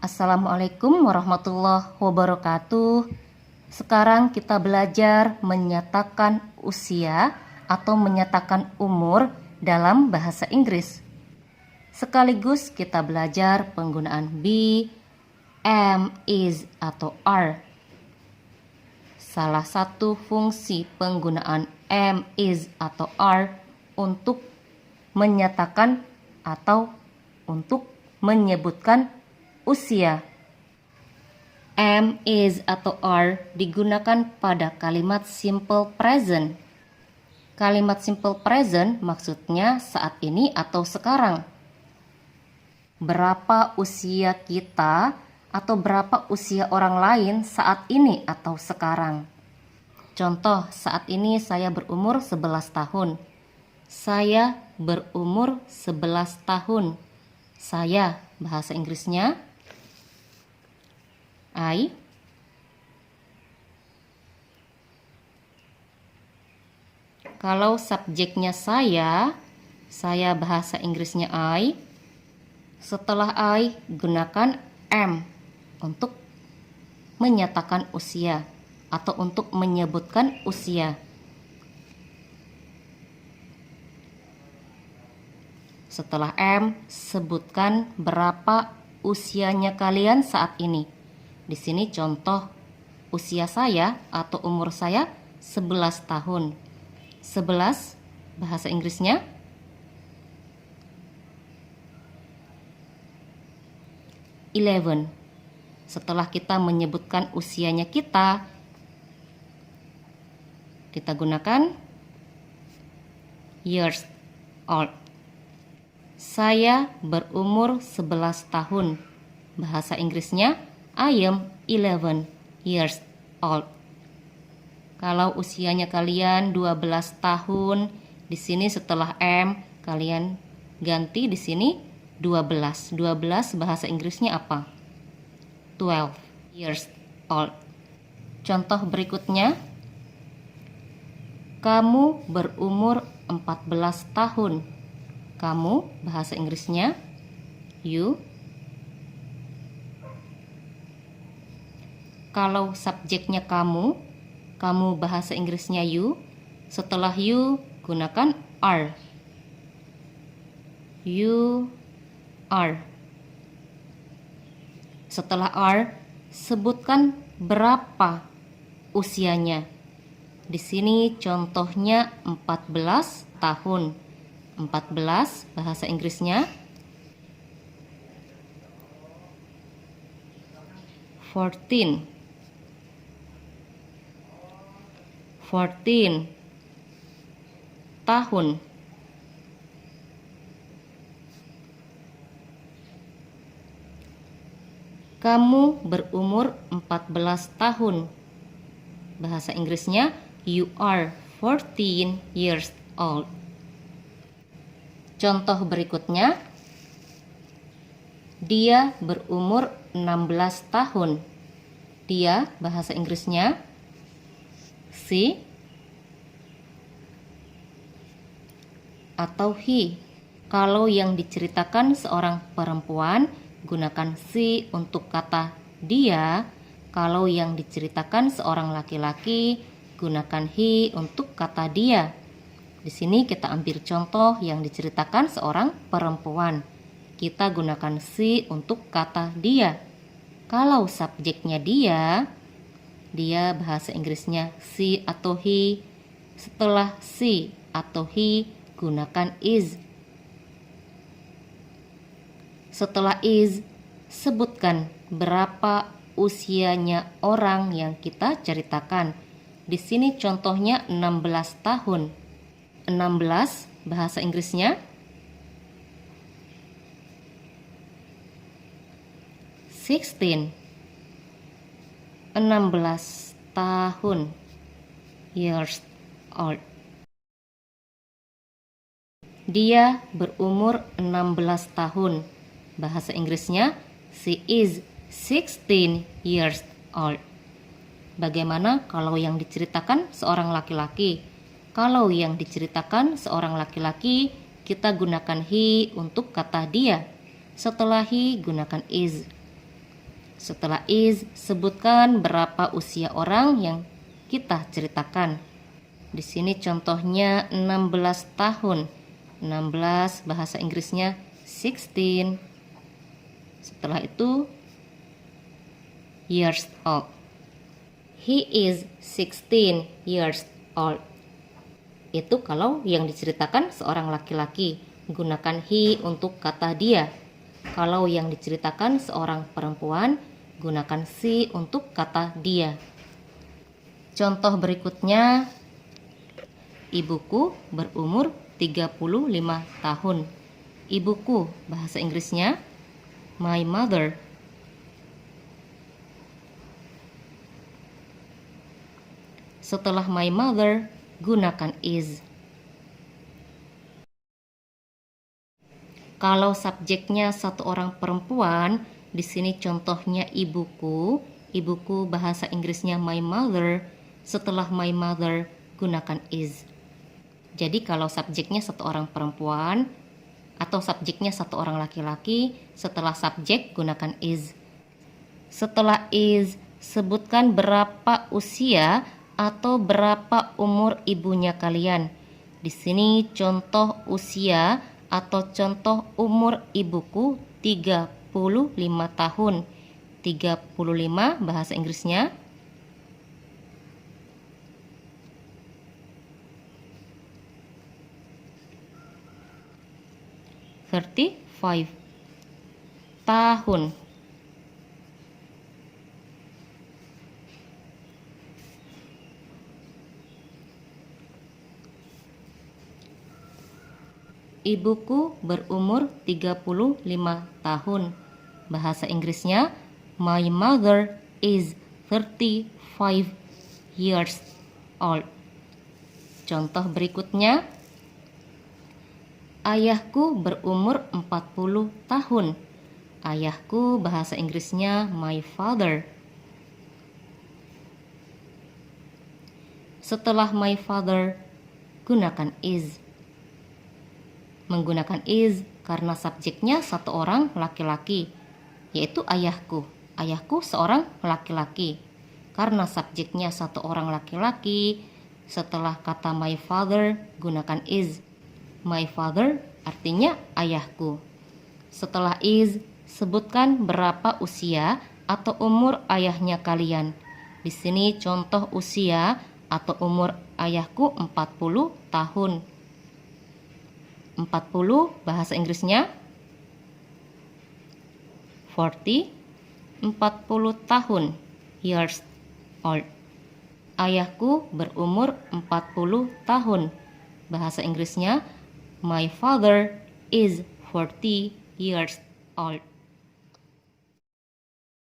Assalamualaikum warahmatullahi wabarakatuh. Sekarang kita belajar menyatakan usia atau menyatakan umur dalam bahasa Inggris. Sekaligus kita belajar penggunaan be, am, is, atau are. Salah satu fungsi penggunaan am, is, atau are untuk menyatakan atau untuk menyebutkan usia. Am, is, atau are digunakan pada kalimat simple present. Kalimat simple present maksudnya saat ini atau sekarang. Berapa usia kita atau berapa usia orang lain saat ini atau sekarang. Contoh, saat ini saya berumur 11 tahun. Saya berumur 11 tahun. Saya, bahasa Inggrisnya I. Kalau subjeknya saya bahasa Inggrisnya I. Setelah I, gunakan am untuk menyatakan usia atau untuk menyebutkan usia. Setelah am, sebutkan berapa usianya kalian saat ini. Di sini contoh usia saya atau umur saya 11 tahun. 11 bahasa Inggrisnya 11. Setelah kita menyebutkan usianya kita gunakan years old. Saya berumur 11 tahun. Bahasa Inggrisnya I am 11 years old. Kalau usianya kalian 12 tahun, di sini setelah am kalian ganti di sini 12. 12 bahasa Inggrisnya apa? 12 years old. Contoh berikutnya. Kamu berumur 14 tahun. Kamu bahasa Inggrisnya you. Kalau subjeknya kamu bahasa Inggrisnya you. Setelah you, gunakan are. You are. Setelah are, sebutkan berapa usianya. Di sini contohnya 14 tahun. 14 bahasa Inggrisnya 14 tahun. Kamu berumur 14 tahun. Bahasa Inggrisnya you are 14 years old. Contoh berikutnya. Dia berumur 16 tahun. Dia bahasa Inggrisnya she atau he. Kalau yang diceritakan seorang perempuan, gunakan she untuk kata dia. Kalau yang diceritakan seorang laki-laki, gunakan he untuk kata dia. Di sini kita ambil contoh yang diceritakan seorang perempuan. Kita gunakan she untuk kata dia. Kalau subjeknya dia bahasa Inggrisnya she atau he. Setelah she atau he, gunakan is. Setelah is, sebutkan berapa usianya orang yang kita ceritakan. Di sini contohnya 16 tahun. 16 bahasa Inggrisnya 16. 16 tahun. Years old. Dia berumur 16 tahun. Bahasa Inggrisnya she is 16 years old. Bagaimana kalau yang diceritakan seorang laki-laki? Kalau yang diceritakan seorang laki-laki, kita gunakan he untuk kata dia. Setelah he, gunakan is. Setelah is, sebutkan berapa usia orang yang kita ceritakan. Di sini contohnya 16 tahun. 16 bahasa Inggrisnya 16. Setelah itu years old. He is 16 years old. Itu kalau yang diceritakan seorang laki-laki, gunakan he untuk kata dia. Kalau yang diceritakan seorang perempuan, gunakan she untuk kata dia. Contoh berikutnya, ibuku berumur 35 tahun. Ibuku bahasa Inggrisnya my mother. Setelah my mother, gunakan is. Kalau subjeknya satu orang perempuan, di sini contohnya ibuku. Ibuku bahasa Inggrisnya my mother. Setelah my mother, gunakan is. Jadi kalau subjeknya satu orang perempuan atau subjeknya satu orang laki-laki, setelah subjek gunakan is. Setelah is, sebutkan berapa usia atau berapa umur ibunya kalian. Di sini contoh usia atau contoh umur ibuku 35 tahun. 35 bahasa Inggrisnya 35 tahun. Ibuku berumur 35 tahun. Bahasa Inggrisnya, my mother is 35 years old. Contoh berikutnya, ayahku berumur 40 tahun. Ayahku bahasa Inggrisnya my father. Setelah my father, gunakan is. Menggunakan is karena subjeknya satu orang laki-laki, yaitu ayahku. Ayahku seorang laki-laki. Karena subjeknya satu orang laki-laki, setelah kata my father, gunakan is. My father artinya ayahku. Setelah is, sebutkan berapa usia atau umur ayahnya kalian. Di sini contoh usia atau umur ayahku 40 tahun. 40 bahasa Inggrisnya 40 tahun, years old. Ayahku berumur 40 tahun. Bahasa Inggrisnya my father is 40 years old.